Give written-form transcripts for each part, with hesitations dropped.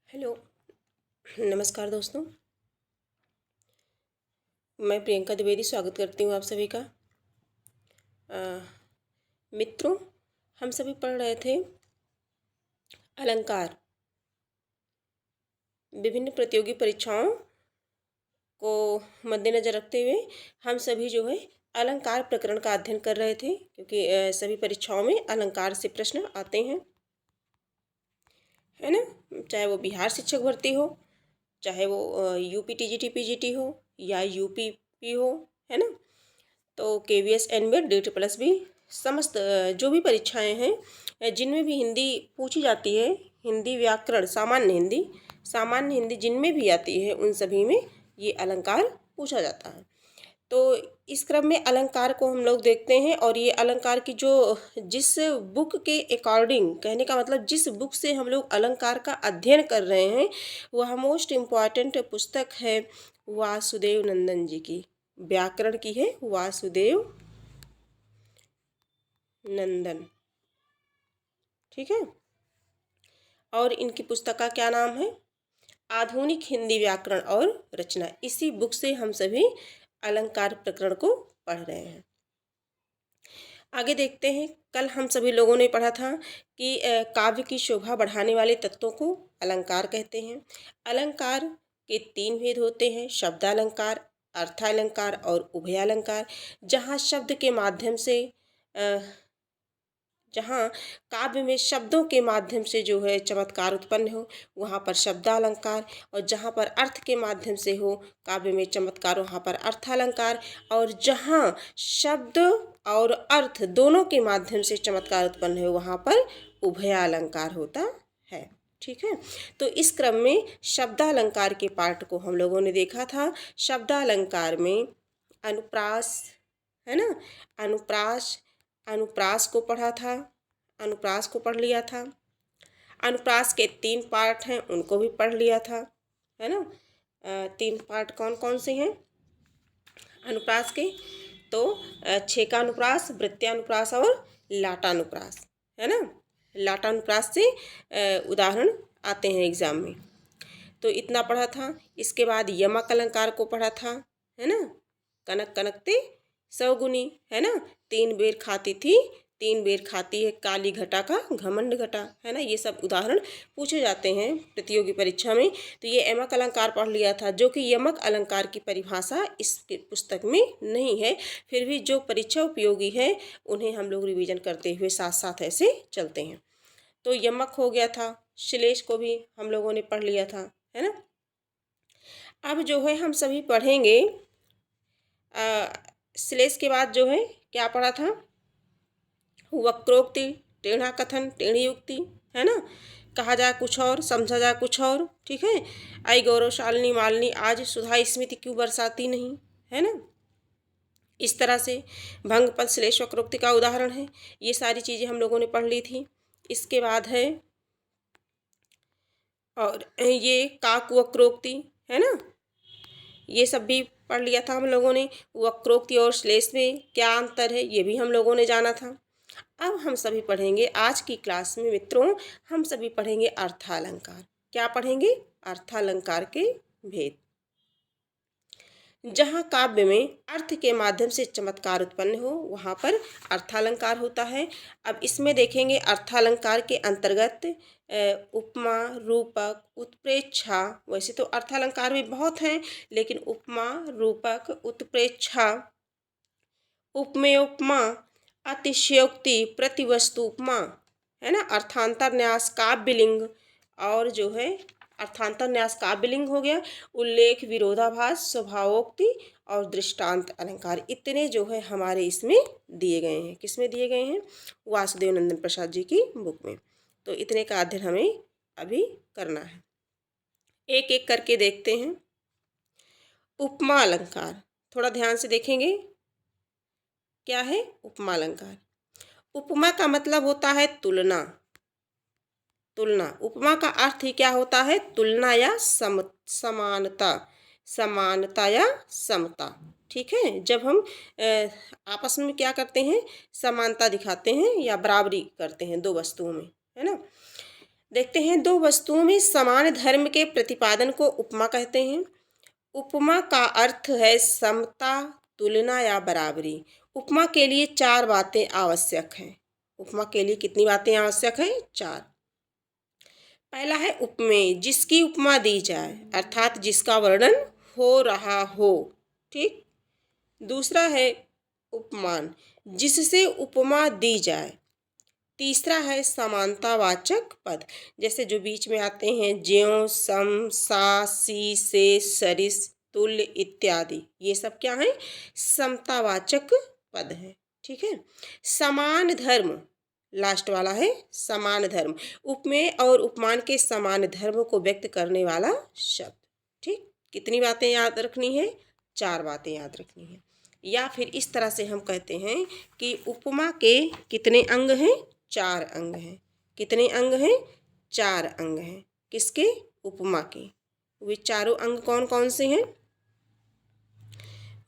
Hello. नमस्कार दोस्तों। मैं प्रियंका द्विवेदी स्वागत करती हूँ आप सभी का। अ, मित्रों, हम सभी पढ़ रहे थे अलंकार। विभिन्न प्रतियोगी परीक्षाओं को मद्देनज़र रखते हुए हम सभी जो है अलंकार प्रकरण का अध्ययन कर रहे थे, क्योंकि सभी परीक्षाओं में अलंकार से प्रश्न आते हैं, है ना। चाहे वो बिहार शिक्षक भर्ती हो, चाहे वो यूपी टीजीटी पीजीटी हो या यूपीपी हो, है ना। तो केवीएस एनबीएड डीटी प्लस भी समस्त जो भी परीक्षाएं हैं जिनमें भी हिंदी पूछी जाती है, हिंदी व्याकरण, सामान्य हिंदी जिनमें भी आती है उन सभी में ये अलंकार पूछा जाता है। तो इस क्रम में अलंकार को हम लोग देखते हैं, और ये अलंकार की जो जिस बुक के अकॉर्डिंग, कहने का मतलब जिस बुक से हम लोग अलंकार का अध्ययन कर रहे हैं वह मोस्ट इम्पॉर्टेंट पुस्तक है वासुदेव नंदन जी की, व्याकरण की है वासुदेव नंदन, ठीक है। और इनकी पुस्तक का क्या नाम है? आधुनिक हिंदी व्याकरण और रचना। इसी बुक से हम सभी अलंकार प्रकरण को पढ़ रहे हैं। आगे देखते हैं। कल हम सभी लोगों ने पढ़ा था कि काव्य की शोभा बढ़ाने वाले तत्वों को अलंकार कहते हैं। अलंकार के 3 भेद होते हैं: शब्दालंकार, अर्थालंकार और उभयालंकार। जहाँ शब्द के माध्यम से जहाँ काव्य में शब्दों के माध्यम से जो है चमत्कार उत्पन्न हो वहाँ पर शब्दालंकार, और जहाँ पर अर्थ के माध्यम से हो काव्य में चमत्कार वहाँ पर अर्थालंकार, और जहाँ शब्द और अर्थ दोनों के माध्यम से चमत्कार उत्पन्न हो वहाँ पर उभयालंकार होता है, ठीक है। तो इस क्रम में शब्दालंकार के पार्ट को हम लोगों ने देखा था। शब्दालंकार में अनुप्रास, है ना, अनुप्रास अनुप्रास को पढ़ा था, अनुप्रास को पढ़ लिया था। अनुप्रास के 3 पार्ट हैं, उनको भी पढ़ लिया था, है ना। 3 पार्ट कौन कौन से हैं अनुप्रास के? तो छेकानुप्रास, वृत्त्यानुप्रास और लाटानुप्रास, है ना। लाटानुप्रास से उदाहरण आते हैं एग्जाम में। तो इतना पढ़ा था। इसके बाद यमक अलंकार को पढ़ा था, है ना। कनक कनकते सौगुनी, है ना। 3 बेर खाती थी, 3 बेर खाती है काली घटा का घमंड घटा, है ना। ये सब उदाहरण पूछे जाते हैं प्रतियोगी परीक्षा में। तो ये यमक अलंकार पढ़ लिया था, जो कि यमक अलंकार की परिभाषा इस पुस्तक में नहीं है, फिर भी जो परीक्षा उपयोगी है उन्हें हम लोग रिवीजन करते हुए साथ साथ ऐसे चलते हैं। तो यमक हो गया था। श्लेष को भी हम लोगों ने पढ़ लिया था, है ना। अब जो है हम सभी पढ़ेंगे श्लेष के बाद जो है क्या पढ़ा था? वक्रोक्ति, टेढ़ा कथन, टेढ़ी युक्ति, है ना। कहा जाए कुछ और, समझा जाए कुछ और, ठीक है। आई गौरवशालिनी मालिनी आज सुधा स्मृति क्यों बरसाती नहीं, है ना। इस तरह से भंग पद श्लेष वक्रोक्ति का उदाहरण है। ये सारी चीज़ें हम लोगों ने पढ़ ली थी। इसके बाद है और ये काक वक्रोक्ति, है ना। ये सब भी पढ़ लिया था हम लोगों ने। वक्रोक्ति और श्लेष में क्या अंतर है ये भी हम लोगों ने जाना था। अब हम सभी पढ़ेंगे आज की क्लास में मित्रों, हम सभी पढ़ेंगे अर्थालंकार। क्या पढ़ेंगे? अर्थालंकार के भेद। जहाँ काव्य में अर्थ के माध्यम से चमत्कार उत्पन्न हो वहाँ पर अर्थालंकार होता है। अब इसमें देखेंगे अर्थालंकार के अंतर्गत उपमा, रूपक, उत्प्रेक्षा। वैसे तो अर्थालंकार भी बहुत हैं, लेकिन उपमा, रूपक, उत्प्रेक्षा, उपमेयोपमा, अतिशयोक्ति, प्रतिवस्तु उपमा, है ना, अर्थांतर न्यास, काव्यलिंग, और जो है अर्थांतर न्यास काव्यलिंग हो गया, उल्लेख, विरोधाभास, स्वभावोक्ति और दृष्टांत अलंकार। इतने जो है हमारे इसमें दिए गए हैं। किसमें दिए गए हैं? वासुदेव नंदन प्रसाद जी की बुक में। तो इतने का अध्ययन हमें अभी करना है। एक एक करके देखते हैं। उपमा अलंकार थोड़ा ध्यान से देखेंगे। क्या है उपमा अलंकार? उपमा का मतलब होता है तुलना। तुलना, उपमा का अर्थ ही क्या होता है? तुलना या समानता, समानता या समता, ठीक है। जब हम आपस में क्या करते हैं? समानता दिखाते हैं या बराबरी करते हैं दो वस्तुओं में, है ना। देखते हैं, दो वस्तुओं में समान धर्म के प्रतिपादन को उपमा कहते हैं। उपमा का अर्थ है समता, तुलना या बराबरी। उपमा के लिए चार बातें आवश्यक हैं। उपमा के लिए कितनी बातें आवश्यक हैं? चार। पहला है उपमेय, जिसकी उपमा दी जाए, अर्थात जिसका वर्णन हो रहा हो। ठीक। दूसरा है उपमान, जिससे उपमा दी जाए। तीसरा है समानतावाचक पद, जैसे जो बीच में आते हैं, ज्यों, सम, सा, सी, से, सरिस, तुल्य इत्यादि। ये सब क्या है? समतावाचक पद है। ठीक है। समान धर्म, लास्ट वाला है समान धर्म, उपमेय और उपमान के समान धर्म को व्यक्त करने वाला शब्द। ठीक। कितनी बातें याद रखनी है? चार बातें याद रखनी है। या फिर इस तरह से हम कहते हैं कि उपमा के कितने अंग हैं? चार अंग हैं। कितने अंग हैं? चार अंग हैं। किसके? उपमा के। वे चारों अंग कौन कौन से हैं?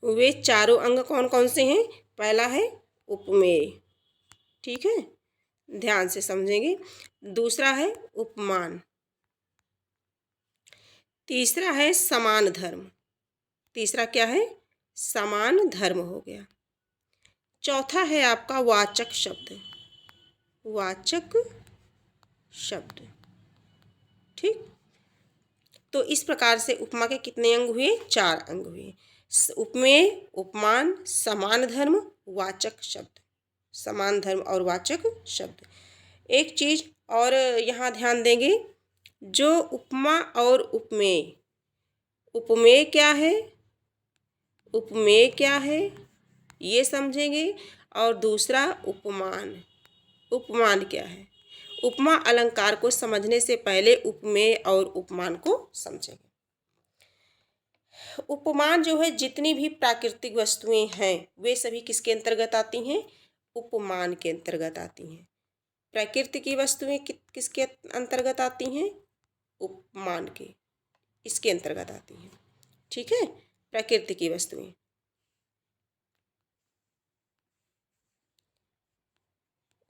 वे चारों अंग कौन कौन से हैं? पहला है उपमेय, ठीक है, ध्यान से समझेंगे। दूसरा है उपमान। तीसरा है समान धर्म। तीसरा क्या है? समान धर्म हो गया। चौथा है आपका वाचक शब्द। वाचक शब्द। ठीक। तो इस प्रकार से उपमा के कितने अंग हुए? चार अंग हुए। उपमेय, उपमान, समान धर्म, वाचक शब्द। समान धर्म और वाचक शब्द। एक चीज और यहाँ ध्यान देंगे, जो उपमा और उपमेय, उपमेय क्या है, उपमेय क्या है, ये समझेंगे। और दूसरा उपमान, उपमान क्या है। उपमा अलंकार को समझने से पहले उपमेय और उपमान को समझेंगे। उपमान जो है, जितनी भी प्राकृतिक वस्तुएं हैं वे सभी किसके अंतर्गत आती हैं? उपमान के अंतर्गत आती हैं। प्रकृति की वस्तुएं किसके अंतर्गत आती हैं? उपमान के, इसके अंतर्गत आती हैं। ठीक है। प्रकृति की वस्तुएं,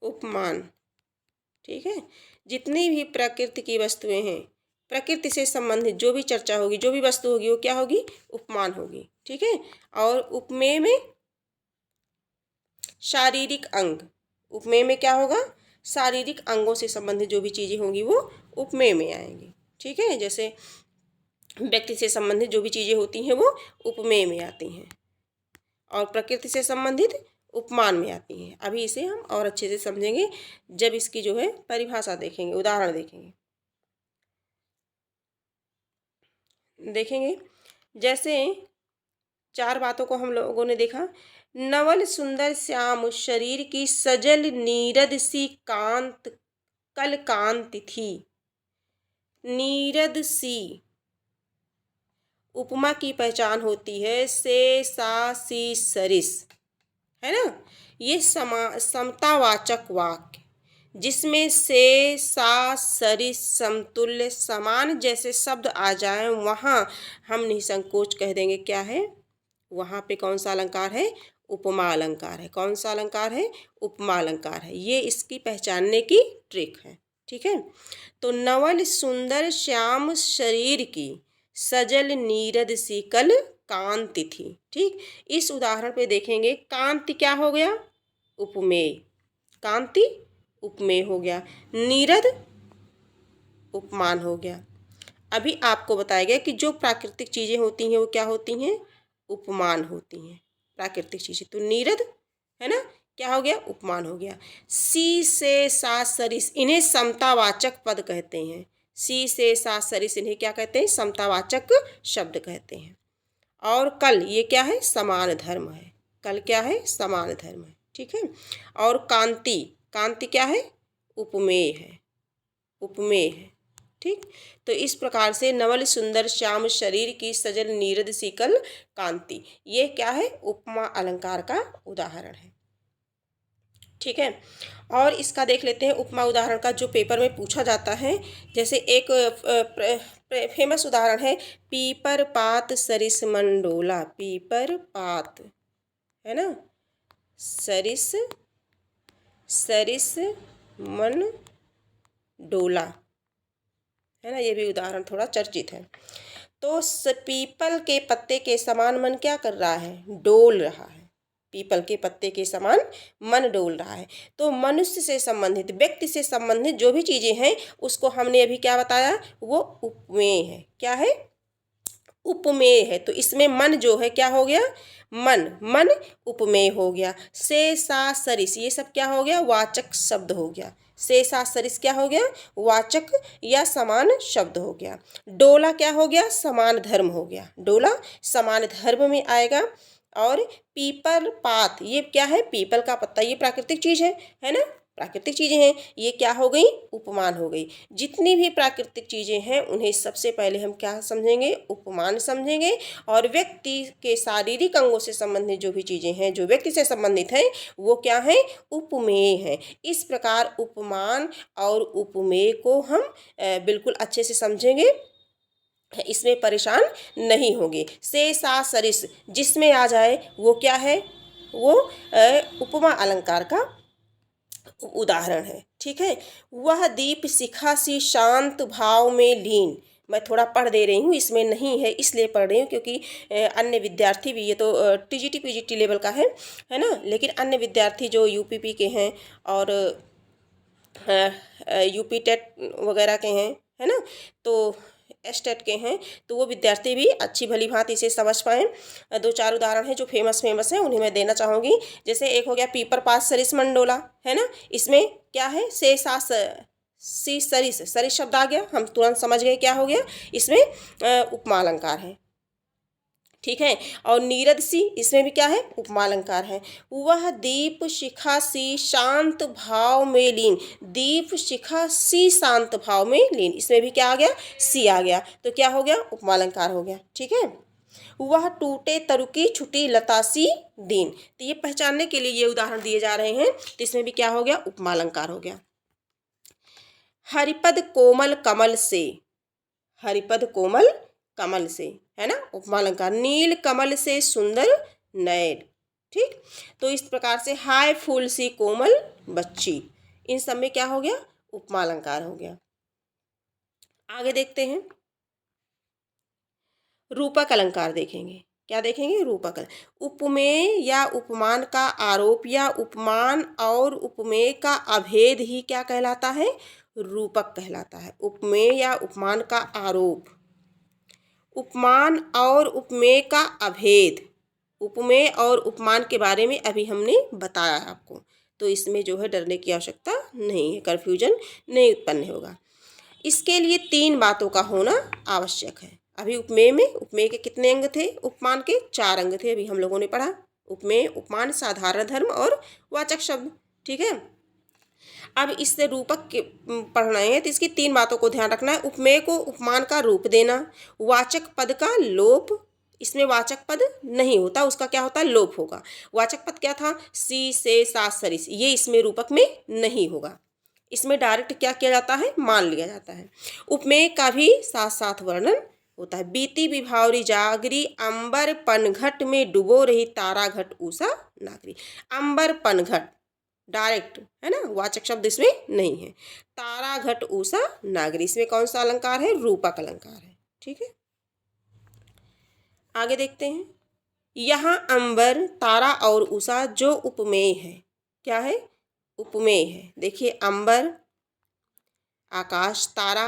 उपमान। ठीक है। जितनी भी प्रकृति की वस्तुएं हैं, प्रकृति से संबंधित जो भी चर्चा होगी, जो भी वस्तु होगी, वो क्या होगी? उपमान होगी। ठीक है। और उपमेय में शारीरिक अंग, उपमेय में क्या होगा? शारीरिक अंगों से संबंधित जो भी चीज़ें होंगी वो उपमेय में आएंगी। ठीक है। जैसे व्यक्ति से संबंधित जो भी चीज़ें होती हैं वो उपमेय में आती हैं, और प्रकृति से संबंधित उपमान में आती हैं। अभी इसे हम और अच्छे से समझेंगे जब इसकी जो है परिभाषा देखेंगे, उदाहरण देखेंगे। जैसे चार बातों को हम लोगों ने देखा। नवल सुंदर श्याम शरीर की सजल नीरद सी कांत कल कांति थी। नीरद सी उपमा की पहचान होती है। से, सा, सी, सरिस, है ना। ये समतावाचक वाक्य, जिसमें से, सा, सरिस, समतुल्य, समान जैसे शब्द आ जाएं, वहाँ हम निसंकोच कह देंगे क्या है? वहाँ पे कौन सा अलंकार है? उपमा अलंकार है। कौन सा अलंकार है? उपमा अलंकार है। ये इसकी पहचानने की ट्रिक है। ठीक है। तो नवल सुंदर श्याम शरीर की सजल नीरद सी कल कांति थी। ठीक। इस उदाहरण पे देखेंगे, कांति क्या हो गया? उपमेय। कांति उपमेय हो गया। नीरद उपमान हो गया। अभी आपको बताया गया कि जो प्राकृतिक चीजें होती हैं वो क्या होती हैं? उपमान होती हैं। प्राकृतिक चीजें तो नीरद है ना, क्या हो गया? उपमान हो गया। सी, से, सा, सरिस, इन्हें समतावाचक पद कहते हैं। सी, से, सा, सरिस, इन्हें क्या कहते हैं? समतावाचक शब्द कहते हैं। और कल, ये क्या है? समान धर्म है। कल क्या है? समान धर्म है। ठीक है। और कांति, कांति क्या है? उपमेय है। उपमेय है। ठीक। तो इस प्रकार से नवल सुंदर श्याम शरीर की सजल नीरद सी कल कांति, ये क्या है? उपमा अलंकार का उदाहरण है। ठीक है। और इसका देख लेते हैं उपमा उदाहरण का, जो पेपर में पूछा जाता है। जैसे एक फेमस उदाहरण है, पीपर पात सरिस मन डोला। पीपर पात, है ना, सरिस, सरिस मन डोला। है ना, ये भी उदाहरण थोड़ा चर्चित है। तो पीपल के पत्ते के समान मन क्या कर रहा है, डोल रहा है। पीपल के पत्ते के समान मन डोल रहा है। तो मनुष्य से संबंधित, व्यक्ति से संबंधित जो भी चीजें हैं उसको हमने अभी क्या बताया, वो उपमेय है। क्या है, उपमेय है। तो इसमें मन जो है क्या हो गया, मन, मन उपमेय हो गया। से सा सरिस ये सब क्या हो गया, वाचक शब्द हो गया। से सा सरिस क्या हो गया, वाचक या समान शब्द हो गया। डोला क्या हो गया, समान धर्म हो गया। डोला समान धर्म में आएगा। और पीपल पात ये क्या है, पीपल का पत्ता, ये प्राकृतिक चीज है ना, प्राकृतिक चीजें हैं। ये क्या हो गई, उपमान हो गई। जितनी भी प्राकृतिक चीजें हैं उन्हें सबसे पहले हम क्या समझेंगे, उपमान समझेंगे। और व्यक्ति के शारीरिक अंगों से संबंधित जो भी चीजें हैं, जो व्यक्ति से संबंधित हैं, वो क्या है, उपमेय हैं। इस प्रकार उपमान और उपमेय को हम बिल्कुल अच्छे से समझेंगे, इसमें परेशान नहीं होंगे। से सा सरिस जिसमें आ जाए वो क्या है, वो उपमा अलंकार का उदाहरण है। ठीक है, वह दीप शिखा सी शांत भाव में लीन। मैं थोड़ा पढ़ दे रही हूँ, इसमें नहीं है इसलिए पढ़ रही हूँ क्योंकि अन्य विद्यार्थी भी, ये तो टीजीटी पीजीटी लेवल का है ना, लेकिन अन्य विद्यार्थी जो यूपीपी के हैं और यूपी टेट वगैरह के हैं, है ना, तो एस्टेट के हैं, तो वो विद्यार्थी भी अच्छी भली भांति इसे समझ पाएँ। दो चार उदाहरण हैं जो फेमस हैं उन्हें मैं देना चाहूँगी। जैसे एक हो गया पीपर पास सरिस मंडोला, है ना, इसमें क्या है, से सा सी सरिस, सरिस शब्द आ गया, हम तुरंत समझ गए क्या हो गया, इसमें उपमा अलंकार है। ठीक है, और नीरद सी इसमें भी क्या है, उपमा अलंकार है। वह दीप शिखा सी शांत भाव में लीन, दीप शिखा सी शांत भाव में लीन, इसमें भी क्या आ गया, सी आ गया, तो क्या हो गया, उपमा अलंकार हो गया। ठीक है, वह टूटे तरु की छुटी लता सी दीन, तो ये पहचानने के लिए ये उदाहरण दिए जा रहे हैं, तो इसमें भी क्या हो गया, उपमा अलंकार हो गया। हरिपद कोमल कमल से, हरिपद कोमल कमल से, है ना, उपमा अलंकार। नील कमल से सुंदर नयन, ठीक, तो इस प्रकार से हाय फूल सी कोमल बच्ची, इन सब में क्या हो गया, उपमा अलंकार हो गया। आगे देखते हैं, रूपक अलंकार देखेंगे। क्या देखेंगे, रूपक। उपमेय या उपमान का आरोप या उपमान और उपमेय का अभेद ही क्या कहलाता है, रूपक कहलाता है। उपमेय या उपमान का आरोप, उपमान और उपमेय का अभेद, उपमेय और उपमान के बारे में अभी हमने बताया आपको, तो इसमें जो है डरने की आवश्यकता नहीं है, कन्फ्यूजन नहीं उत्पन्न होगा। इसके लिए 3 बातों का होना आवश्यक है। अभी उपमेय में, उपमेय के कितने अंग थे, उपमान के 4 अंग थे, अभी हम लोगों ने पढ़ा। उपमेय, उपमान, साधारण धर्म और वाचक शब्द। ठीक है, अब इससे रूपक के पढ़ना है तो इसकी 3 बातों को ध्यान रखना है। उपमेय को उपमान का रूप देना, वाचक पद का लोप, इसमें वाचक पद नहीं होता, उसका क्या होता है, लोप होगा। वाचक पद क्या था, सी से सा सरिस, ये इसमें रूपक में नहीं होगा, इसमें डायरेक्ट क्या किया जाता है, मान लिया जाता है। उपमेय का भी साथ साथ वर्णन होता है। बीती विभावरी जागरी, अंबर पनघट में डुबो रही तारा घट उषा नागरी। अंबर पनघट डायरेक्ट है ना, वाचक शब्द इसमें नहीं है। तारा घट उषा नागरी, इसमें कौन सा अलंकार है, रूपक अलंकार है। ठीक है, आगे देखते हैं। यहाँ अंबर, तारा और उषा जो उपमेय है, क्या है, उपमेय है। देखिए अंबर आकाश, तारा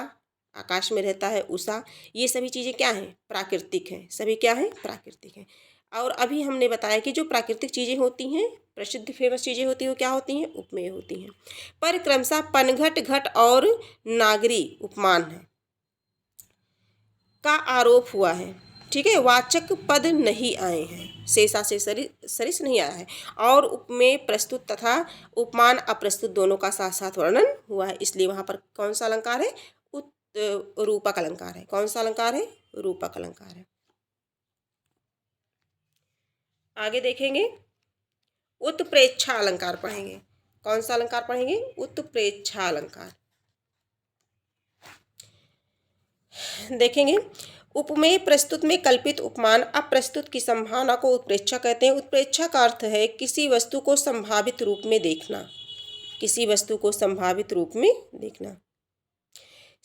आकाश में रहता है, उषा, ये सभी चीज़ें क्या हैं, प्राकृतिक हैं, सभी क्या हैं, प्राकृतिक हैं। और अभी हमने बताया कि जो प्राकृतिक चीज़ें होती हैं, प्रसिद्ध फेमस चीज़ें होती हैं, वो क्या होती हैं, उपमेय होती हैं। पर क्रमशः पनघट, घट और नागरी उपमान है का आरोप हुआ है। ठीक है, वाचक पद नहीं आए हैं, शेषा से सरिस नहीं आया है, और उपमेय प्रस्तुत तथा उपमान अप्रस्तुत दोनों का साथ साथ वर्णन हुआ है, इसलिए वहाँ पर कौन सा अलंकार है, रूपक अलंकार है। कौन सा अलंकार है, रूपक अलंकार है। आगे देखेंगे, उत्प्रेक्षा अलंकार पढ़ेंगे। कौन सा अलंकार पढ़ेंगे, उत्प्रेक्षा अलंकार देखेंगे। उपमेय प्रस्तुत में कल्पित उपमान अप्रस्तुत की संभावना को उत्प्रेक्षा कहते हैं। उत्प्रेक्षा का अर्थ है किसी वस्तु को संभावित रूप में देखना, किसी वस्तु को संभावित रूप में देखना।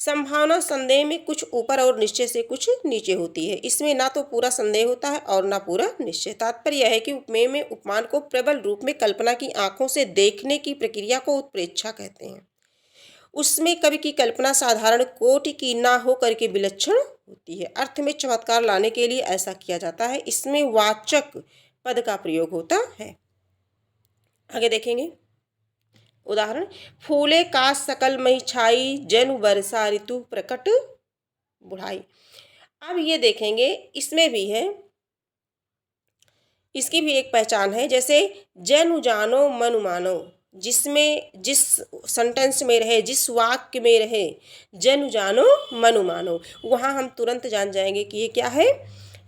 संभावना संदेह में कुछ ऊपर और निश्चय से कुछ नीचे होती है। इसमें ना तो पूरा संदेह होता है और ना पूरा निश्चय। तात्पर्य यह है कि उपमेय में उपमान को प्रबल रूप में कल्पना की आंखों से देखने की प्रक्रिया को उत्प्रेक्षा कहते हैं। उसमें कवि की कल्पना साधारण कोटि की ना हो करके विलक्षण होती है। अर्थ में चमत्कार लाने के लिए ऐसा किया जाता है। इसमें वाचक पद का प्रयोग होता है। आगे देखेंगे उदाहरण, फूले का सकल मई छाई, जनु वर्षा ऋतु प्रकट बुढ़ाई। अब ये देखेंगे, इसमें भी है, इसकी भी एक पहचान है। जैसे जनु जानो मनु मानो, जिसमें जिस सेंटेंस में रहे, जिस वाक्य में रहे जनु जानो मनु मानो, वहाँ हम तुरंत जान जाएंगे कि ये क्या है।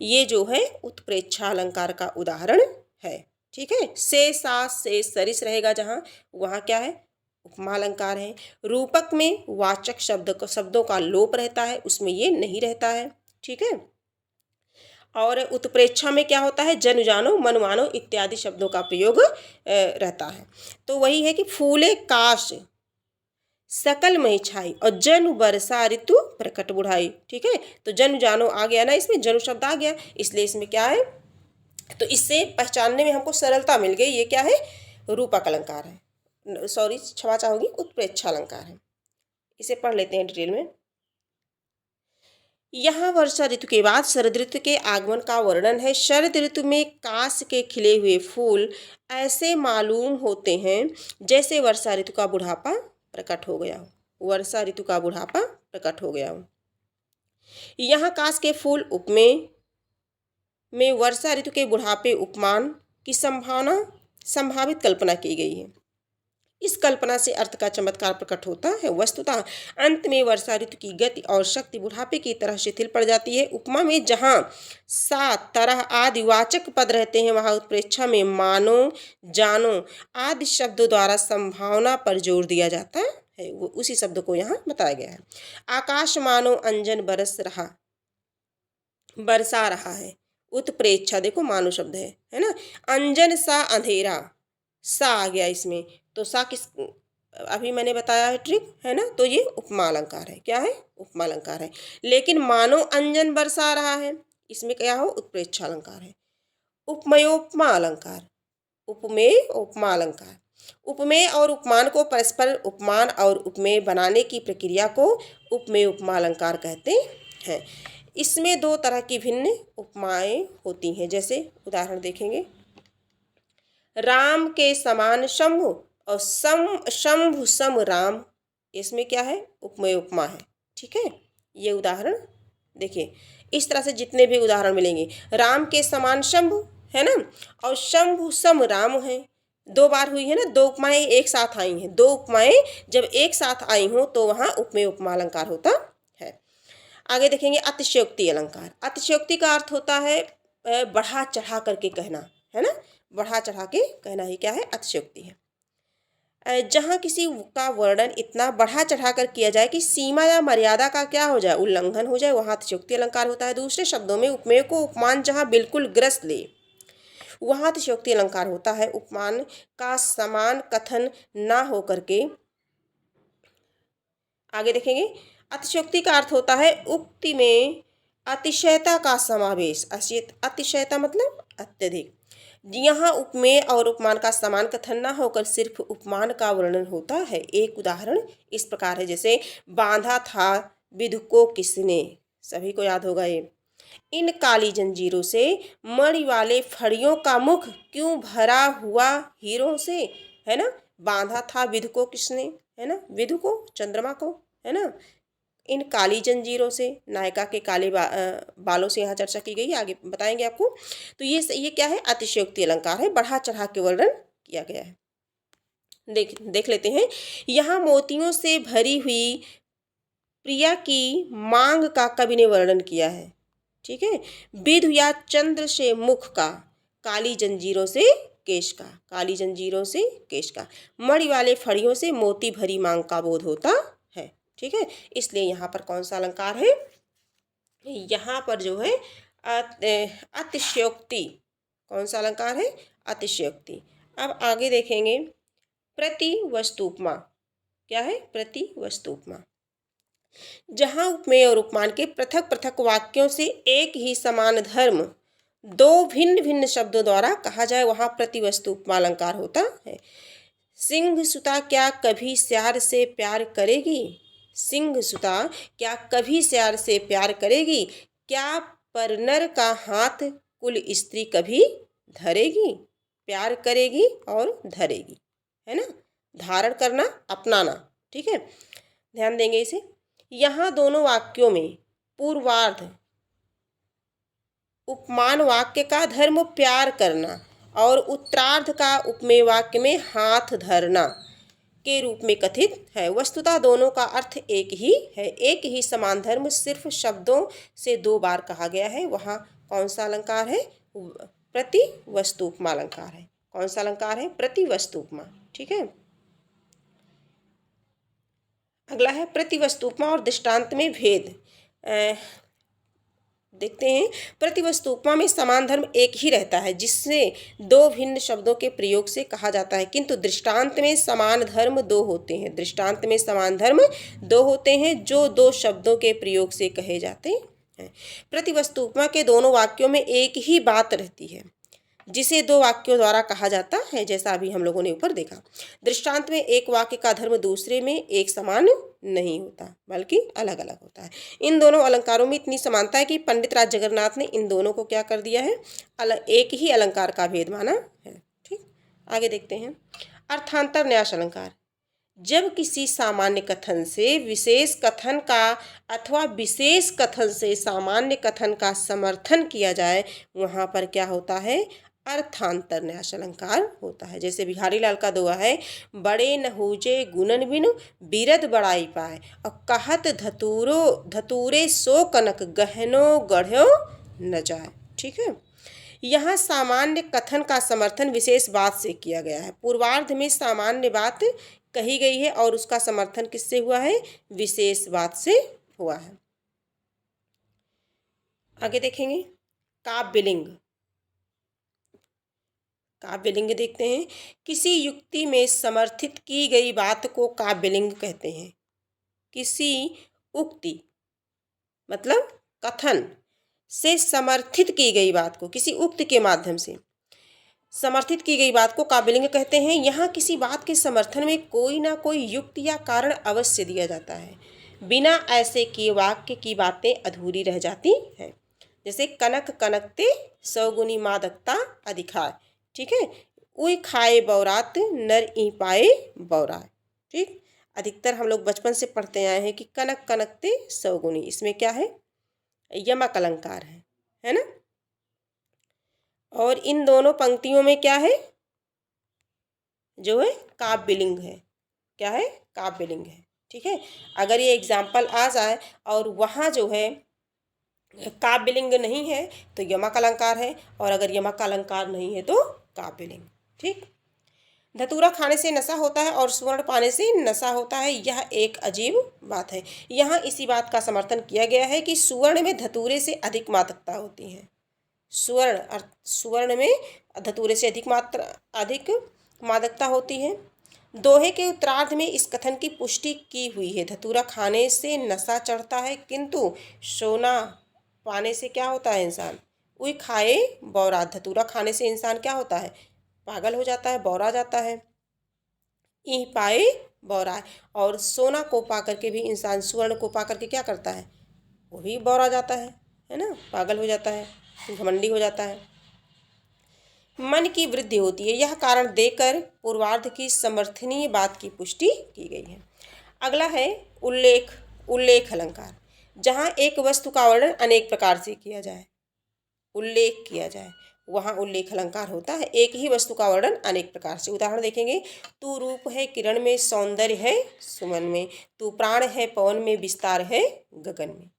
ये जो है उत्प्रेक्षा अलंकार का उदाहरण है। ठीक है, से सा से सरिस रहेगा जहाँ, वहाँ क्या है, उपमा अलंकार है। रूपक में वाचक शब्दों का लोप रहता है, उसमें ये नहीं रहता है। ठीक है, और उत्प्रेक्षा में क्या होता है, जनु जानो मनु मानो इत्यादि शब्दों का प्रयोग रहता है। तो वही है कि फूले काश सकल मई छाई और जनु वर्षा ऋतु प्रकट बुढ़ाई। ठीक है, तो जनु जानो आ गया ना, इसमें जनु शब्द आ गया, इसलिए इसमें क्या है, तो इससे पहचानने में हमको सरलता मिल गई। ये क्या है, रूपक अलंकार है, सॉरी क्षमा चाहूंगी, उत्प्रेक्षा अलंकार है। इसे पढ़ लेते हैं डिटेल में। यहाँ वर्षा ऋतु के बाद शरद ऋतु के आगमन का वर्णन है। शरद ऋतु में काश के खिले हुए फूल ऐसे मालूम होते हैं जैसे वर्षा ऋतु का बुढ़ापा प्रकट हो गया हो। वर्षा ऋतु का बुढ़ापा प्रकट हो गया हो। यहाँ काश के फूल उपमेय में वर्षा ऋतु के बुढ़ापे उपमान की संभावित कल्पना की गई है। इस कल्पना से अर्थ का चमत्कार प्रकट होता है। वस्तुतः अंत में वर्षा ऋतु की गति और शक्ति बुढ़ापे की तरह शिथिल पड़ जाती है। उपमा में जहाँ सा तरह आदि वाचक पद रहते हैं, वहाँ उत्प्रेक्षा में मानो जानो आदि शब्दों द्वारा संभावना पर जोर दिया जाता है। वो उसी शब्द को यहाँ बताया गया है। आकाश मानो अंजन बरसा रहा है, उत्प्रेक्षा देखो मानो शब्द है ना। अंजन सा अंधेरा, सा आ गया इसमें, तो सा किस, अभी मैंने बताया है ट्रिक, है ना, तो ये उपमा अलंकार है। क्या है, उपमा अलंकार है। लेकिन मानो अंजन बरसा रहा है, इसमें क्या हो, उत्प्रेक्षा अलंकार है। उपमयोपमा अलंकार, उपमेय उपमा अलंकार, उपमेय और उपमान को परस्पर उपमान और उपमेय बनाने की प्रक्रिया को उपमेय उपमा अलंकार कहते हैं। इसमें दो तरह की भिन्न उपमाएं होती हैं। जैसे उदाहरण देखेंगे, राम के समान शंभु और शंभु सम राम, इसमें क्या है, उपमेय उपमा है। ठीक है, ये उदाहरण देखिए। इस तरह से जितने भी उदाहरण मिलेंगे, राम के समान शंभु है ना, और शंभु सम राम है, दो बार हुई है ना, दो उपमाएं एक साथ आई हैं। दो उपमाएं जब एक साथ आई हों तो वहाँ उपमेय उपमा अलंकार होता है। आगे देखेंगे अतिशयोक्ति अलंकार। अतिशयोक्ति का अर्थ होता है बढ़ा चढ़ा करके कहना, है ना, बढ़ा चढ़ा के कहना ही क्या है, अतिशयोक्ति है। जहाँ किसी का वर्णन इतना बढ़ा चढ़ा कर किया जाए कि सीमा या मर्यादा का क्या हो जाए, उल्लंघन हो जाए, वहाँ अतिशयोक्ति अलंकार होता है। दूसरे शब्दों में उपमेय को उपमान जहाँ बिल्कुल ग्रस्त ले, वहाँ अतिशयोक्ति अलंकार होता है। उपमान का समान कथन ना हो करके। आगे देखेंगे, अतिशयोक्ति का अर्थ होता है उक्ति में अतिशयता का समावेश। अतिशयता मतलब अत्यधिक। यहाँ उपमेय और उपमान का समान कथन न होकर सिर्फ उपमान का वर्णन होता है। एक उदाहरण इस प्रकार है, जैसे बांधा था विधु को किसने, सभी को याद होगा ये। इन काली जंजीरों से मणि वाले फड़ियों का मुख क्यों भरा हुआ हीरों से, है ना। बांधा था विधु को किसने, है ना, विधु को, चंद्रमा को, है ना। इन काली जंजीरों से, नायिका के काले बालों से यहाँ चर्चा की गई, आगे बताएंगे आपको। तो ये क्या है, अतिशयोक्ति अलंकार है, बढ़ा चढ़ा के वर्णन किया गया है। देख लेते हैं। यहाँ मोतियों से भरी हुई प्रिया की मांग का कवि ने वर्णन किया है। ठीक है, विधु या चंद्र से मुख का, काली जंजीरों से केश का, काली जंजीरों से केश का, मणि वाले फड़ियों से मोती भरी मांग का बोध होता है। ठीक है, इसलिए यहाँ पर कौन सा अलंकार है, यहाँ पर जो है अतिशयोक्ति। कौन सा अलंकार है, अतिशयोक्ति। अब आगे देखेंगे प्रति वस्तुपमा। क्या है, प्रति वस्तुपमा। जहाँ उपमेय और उपमान के पृथक पृथक वाक्यों से एक ही समान धर्म दो भिन्न भिन्न शब्दों द्वारा कहा जाए वहाँ प्रतिवस्तु उपमा अलंकार होता है। सिंह सुता क्या कभी स्यार से प्यार करेगी? सिंह सुता क्या कभी स्यार से प्यार करेगी? क्या परनर का हाथ कुल स्त्री कभी धरेगी? प्यार करेगी और धरेगी, है ना, धारण करना, अपनाना। ठीक है, ध्यान देंगे इसे। यहाँ दोनों वाक्यों में पूर्वार्ध उपमान वाक्य का धर्म प्यार करना और उत्तरार्ध का उपमेय वाक्य में हाथ धरना के रूप में कथित है। वस्तुतः दोनों का अर्थ एक ही है। एक ही समान धर्म सिर्फ शब्दों से दो बार कहा गया है। वहाँ कौन सा अलंकार है? प्रतिवस्तु उपमा अलंकार है। कौन सा अलंकार है? प्रतिवस्तु उपमा। ठीक है, अगला है प्रतिवस्तु उपमा और दृष्टांत में भेद। देखते हैं, प्रतिवस्तु उपमा में समान धर्म एक ही रहता है जिससे दो भिन्न शब्दों के प्रयोग से कहा जाता है, किंतु दृष्टांत में समान धर्म दो होते हैं। दृष्टांत में समान धर्म दो होते हैं जो दो शब्दों के प्रयोग से कहे जाते हैं। प्रतिवस्तु उपमा के दोनों वाक्यों में एक ही बात रहती है जिसे दो वाक्यों द्वारा कहा जाता है, जैसा अभी हम लोगों ने ऊपर देखा। दृष्टांत में एक वाक्य का धर्म दूसरे में एक समान नहीं होता बल्कि अलग अलग होता है। इन दोनों अलंकारों में इतनी समानता है कि पंडित राज जगन्नाथ ने इन दोनों को क्या कर दिया है? एक ही अलंकार का भेद माना है। ठीक, आगे देखते हैं। अर्थांतर न्यास अलंकार। जब किसी सामान्य कथन से विशेष कथन का अथवा विशेष कथन से सामान्य कथन का समर्थन किया जाए वहाँ पर क्या होता है? अर्थांतर न्यास अलंकार होता है। जैसे बिहारी लाल का दोहा है, बड़े नहूजे गुणन बिनु बिरद बड़ाई पाए, और कहत धतूरे सो कनक गहनो गढ़ो न जाए। ठीक है, यहाँ सामान्य कथन का समर्थन विशेष बात से किया गया है। पूर्वार्ध में सामान्य बात कही गई है और उसका समर्थन किससे हुआ है? विशेष बात से हुआ है। आगे देखेंगे काव्यलिंग। काव्यलिंग देखते हैं। किसी युक्ति में समर्थित की गई बात को काव्यलिंग कहते हैं। किसी उक्ति मतलब कथन से समर्थित की गई बात को, किसी उक्ति के माध्यम से समर्थित की गई बात को काव्यलिंग कहते हैं। यहाँ किसी बात के समर्थन में कोई ना कोई युक्ति या कारण अवश्य दिया जाता है। बिना ऐसे किए वाक्य की बातें अधूरी रह जाती हैं। जैसे कनक कनकते सौगुनी मादकता अधिकार। ठीक है, उई खाए बौरात नर ई पाए बौराए। ठीक, अधिकतर हम लोग बचपन से पढ़ते आए हैं कि कनक कनकते सौगुनी, इसमें क्या है? यमक अलंकार है ना। और इन दोनों पंक्तियों में क्या है? जो है काव्यलिंग है। क्या है? काव्यलिंग है। ठीक है, अगर ये एग्जाम्पल आ जाए और वहाँ जो है काव्यलिंग नहीं है तो यमक अलंकार है, और अगर यमक अलंकार नहीं है तो काव्यलिंग। ठीक, धतूरा खाने से नशा होता है और सुवर्ण पाने से नशा होता है, यह एक अजीब बात है। यहाँ इसी बात का समर्थन किया गया है कि सुवर्ण में धतूरे से अधिक मादकता होती है। सुवर्ण में धतूरे से अधिक मादकता होती है। दोहे के उत्तरार्ध में इस कथन की पुष्टि की हुई है। धतूरा खाने से नशा चढ़ता है किंतु सोना पाने से क्या होता है? इंसान उई खाए बौरा। धतूरा खाने से इंसान क्या होता है? पागल हो जाता है, बौरा जाता है। ई पाए बौरा है। और सोना को पा करके भी इंसान, सुवर्ण को पा करके क्या करता है? वो भी बौरा जाता है ना, पागल हो जाता है, घमंडी हो जाता है। मन की वृद्धि होती है, यह कारण देकर पूर्वार्ध की समर्थनीय बात की पुष्टि की गई है। अगला है उल्लेख अलंकार। जहाँ एक वस्तु का वर्णन अनेक प्रकार से किया जाए, उल्लेख किया जाए, वहाँ उल्लेख अलंकार होता है। एक ही वस्तु का वर्णन अनेक प्रकार से। उदाहरण देखेंगे, तू रूप है किरण में, सौंदर्य है सुमन में, तू प्राण है पवन में, विस्तार है गगन में।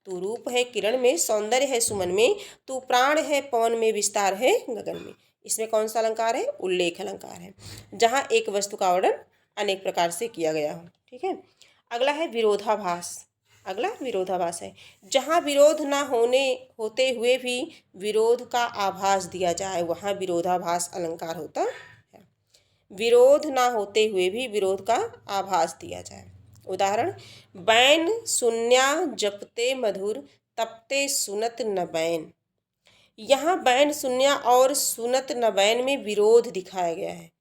तू रूप है किरण में, सौंदर्य है सुमन में, तू प्राण है पवन में, विस्तार है गगन में। इसमें कौन सा अलंकार है? उल्लेख अलंकार है, जहाँ एक वस्तु का वर्णन अनेक प्रकार से किया गया हो। ठीक है, अगला है विरोधाभास। अगला विरोधाभास है, जहाँ विरोध ना होते हुए भी विरोध का आभास दिया जाए वहाँ विरोधाभास अलंकार होता है। विरोध ना होते हुए भी विरोध का आभास दिया जाए उदाहरण, बैन सुन्या जपते मधुर, तपते सुनत न बैन। यहाँ बैन सुन्या और सुनत न बैन में विरोध दिखाया गया है।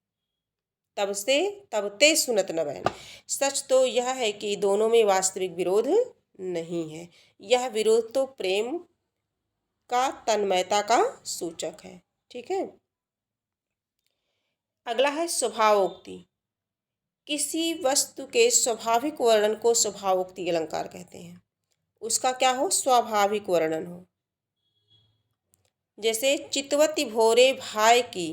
तब से तबते सुनत न बैन। सच तो यह है कि दोनों में वास्तविक विरोध नहीं है। यह विरोध तो प्रेम का, तन्मयता का सूचक है। ठीक है। अगला है स्वभावोक्ति। किसी वस्तु के स्वाभाविक वर्णन को स्वभावोक्ति अलंकार कहते हैं। उसका क्या हो? स्वाभाविक वर्णन हो। जैसे चितवती भोरे भाई की,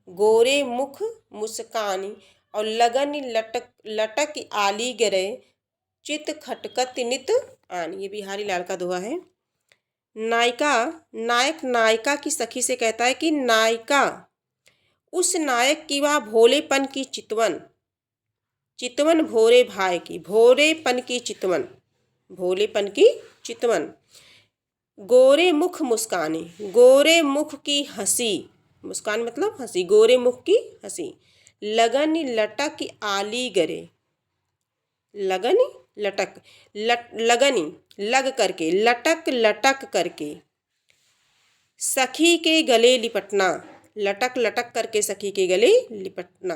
गोरे मुख मुस्कानी, और लगन लटक लटक आली गिरे, चित खटकत नित आनी। ये बिहारी लाल का दोहा है। नायक नायिका की सखी से कहता है कि नायिका उस नायक की वह भोलेपन की चितवन, चितवन भोरे भाई की, भोरेपन की चितवन, भोलेपन की चितवन। गोरे मुख मुस्कानी, गोरे मुख की हंसी, मुस्कान मतलब हंसी, गोरे मुख की हंसी। लगन लटक आली गरे, लगन लटक लगनी लग करके, लटक लटक करके, सखी के गले लिपटना, लटक लटक करके सखी के गले लिपटना।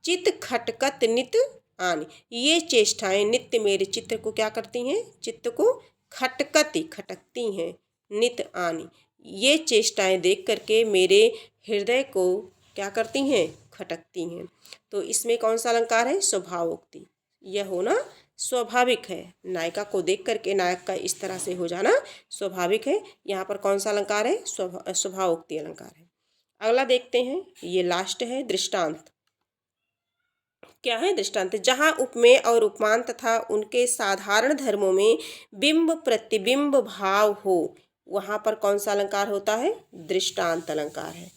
चित खटकत नित आनी, ये चेष्टाएं नित्य मेरे चित्त को क्या करती हैं? चित्त को खटकती हैं। नित आनी, ये चेष्टाएं देख करके मेरे हृदय को क्या करती हैं? खटकती हैं। तो इसमें कौन सा अलंकार है? स्वभावोक्ति। यह होना स्वाभाविक है। नायिका को देख करके नायक का इस तरह से हो जाना स्वाभाविक है। यहाँ पर कौन सा अलंकार है? स्वभावोक्ति अलंकार है। अगला देखते हैं, ये लास्ट है दृष्टांत। क्या है दृष्टांत? जहाँ उपमेय और उपमान तथा उनके साधारण धर्मों में बिंब प्रतिबिंब भाव हो, वहाँ पर कौन सा अलंकार होता है? दृष्टांत अलंकार है।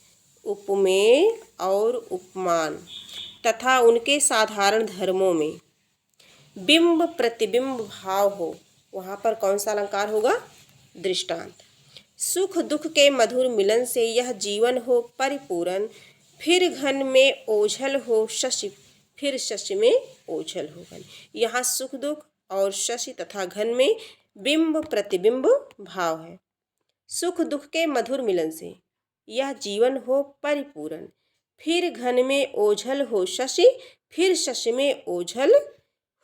उपमेय और उपमान तथा उनके साधारण धर्मों में बिंब प्रतिबिंब भाव हो, वहाँ पर कौन सा अलंकार होगा? दृष्टांत। सुख दुख के मधुर मिलन से यह जीवन हो परिपूर्ण, फिर घन में ओझल हो शशि, फिर शशि में ओझल हो घन। यहाँ सुख दुख और शशि तथा घन में बिंब प्रतिबिंब भाव है। सुख दुख के मधुर मिलन से यह जीवन हो परिपूर्ण, फिर घन में ओझल हो शशि, फिर शशि में ओझल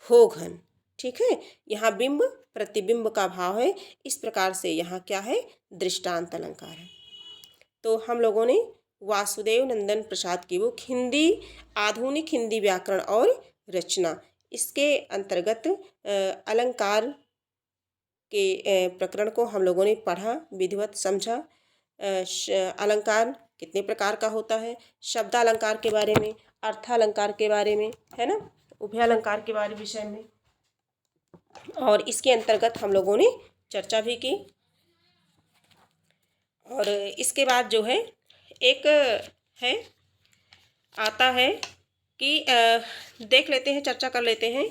हो घन। ठीक है। यहाँ बिंब प्रतिबिंब का भाव है। इस प्रकार से यहाँ क्या है? दृष्टांत अलंकार है। तो हम लोगों ने वासुदेव नंदन प्रसाद की बुक हिंदी, आधुनिक हिंदी व्याकरण और रचना, इसके अंतर्गत अलंकार के प्रकरण को हम लोगों ने पढ़ा, विधिवत समझा। अलंकार कितने प्रकार का होता है, शब्दालंकार के बारे में, अर्थालंकार के बारे में, है ना, उभयालंकार के बारे विषय में, और इसके अंतर्गत हम लोगों ने चर्चा भी की। और इसके बाद जो है एक है आता है कि देख लेते हैं, चर्चा कर लेते हैं।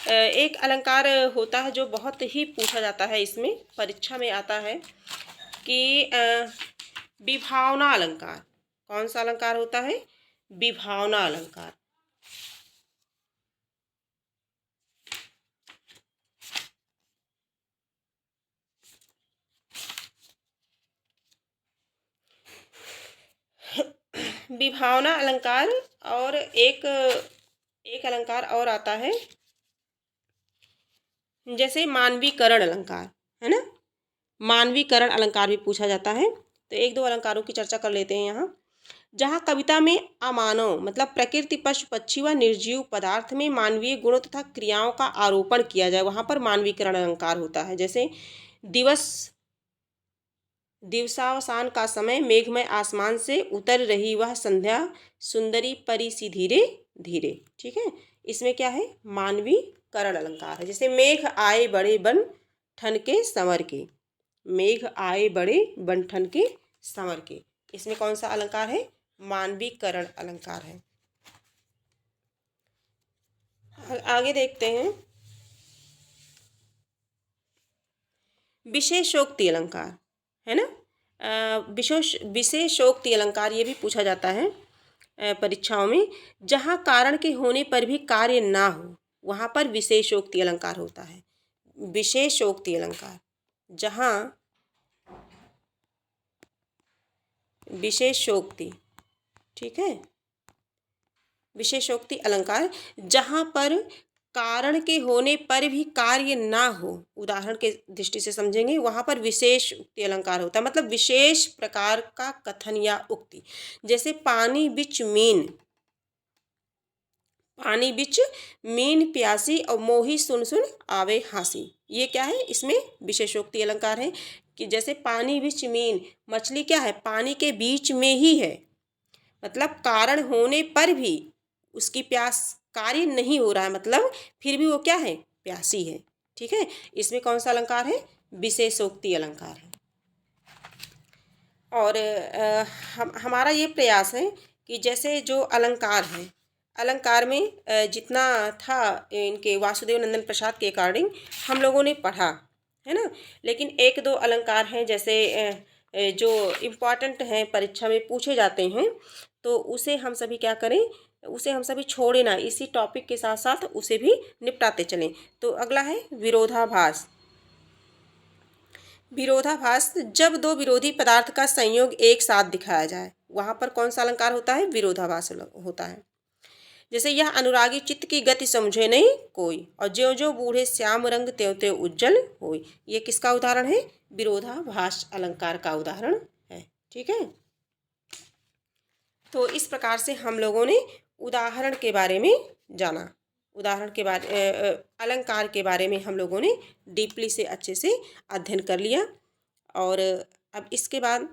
एक अलंकार होता है जो बहुत ही पूछा जाता है, इसमें परीक्षा में आता है कि विभावना अलंकार। कौन सा अलंकार होता है? विभावना अलंकार। विभावना अलंकार और एक अलंकार और आता है, जैसे मानवीकरण अलंकार, है ना, मानवीकरण अलंकार भी पूछा जाता है। तो एक दो अलंकारों की चर्चा कर लेते हैं यहाँ। जहाँ कविता में अमानव मतलब प्रकृति, पशु पक्षी व निर्जीव पदार्थ में मानवीय गुणों तथा क्रियाओं का आरोपण किया जाए, वहाँ पर मानवीकरण अलंकार होता है। जैसे दिवसावसान का समय, मेघमय आसमान से उतर रही वह संध्या, सुंदरी परी सी धीरे धीरे। ठीक है। इसमें क्या है? मानवीकरण अलंकार है। जैसे मेघ आए बड़े बन ठन के संवर के, मेघ आए बड़े बन ठन के संवर के, इसमें कौन सा अलंकार है? मानवीकरण अलंकार है। आगे देखते हैं, विशेषोक्ति अलंकार, है ना, विशेषोक्ति अलंकार ये भी पूछा जाता है परीक्षाओं में। जहाँ कारण के होने पर भी कार्य ना हो, वहाँ पर विशेषोक्ति अलंकार होता है। विशेषोक्ति अलंकार, जहाँ विशेषोक्ति, ठीक है, विशेषोक्ति अलंकार जहाँ पर कारण के होने पर भी कार्य ना हो, उदाहरण के दृष्टि से समझेंगे, वहाँ पर विशेष उक्ति अलंकार होता है, मतलब विशेष प्रकार का कथन या उक्ति। जैसे पानी बिच मीन, पानी बिच मीन प्यासी और मोही सुन सुन आवे हासी, ये क्या है, इसमें विशेषोक्ति अलंकार है कि जैसे पानी बिच मीन, मछली क्या है, पानी के बीच में ही है, मतलब कारण होने पर भी उसकी प्यास कार्य नहीं हो रहा है, मतलब फिर भी वो क्या है, प्यासी है, ठीक है। इसमें कौन सा अलंकार है, विशेषोक्ति अलंकार है। और हमारा ये प्रयास है कि जैसे जो अलंकार है, अलंकार में जितना था इनके वासुदेव नंदन प्रसाद के अकॉर्डिंग हम लोगों ने पढ़ा है ना, लेकिन एक दो अलंकार हैं जैसे जो इम्पॉर्टेंट हैं, परीक्षा में पूछे जाते हैं, तो उसे हम सभी क्या करें, उसे हम सभी छोड़े ना, इसी टॉपिक के साथ साथ उसे भी निपटाते चलें। तो अगला है विरोधाभास। विरोधाभास, जब दो विरोधी पदार्थ का संयोग एक साथ दिखाया जाए, वहाँ पर कौन सा अलंकार होता है, विरोधाभास होता है। जैसे यह अनुरागी चित्त की गति समझे नहीं कोई, और ज्यों ज्यों बूढ़े श्याम रंग त्यों त्यों उज्जवल होई, ये किसका उदाहरण है, विरोधाभास अलंकार का उदाहरण है, ठीक है। तो इस प्रकार से हम लोगों ने उदाहरण के बारे में जाना, उदाहरण के बारे अलंकार के बारे में हम लोगों ने डीपली से अच्छे से अध्ययन कर लिया। और अब इसके बाद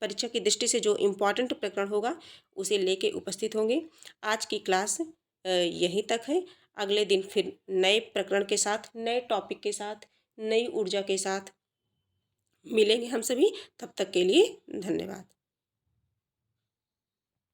परीक्षा की दृष्टि से जो इम्पोर्टेंट प्रकरण होगा उसे लेके उपस्थित होंगे। आज की क्लास यहीं तक है। अगले दिन फिर नए प्रकरण के साथ, नए टॉपिक के साथ, नई ऊर्जा के साथ मिलेंगे हम सभी। तब तक के लिए धन्यवाद।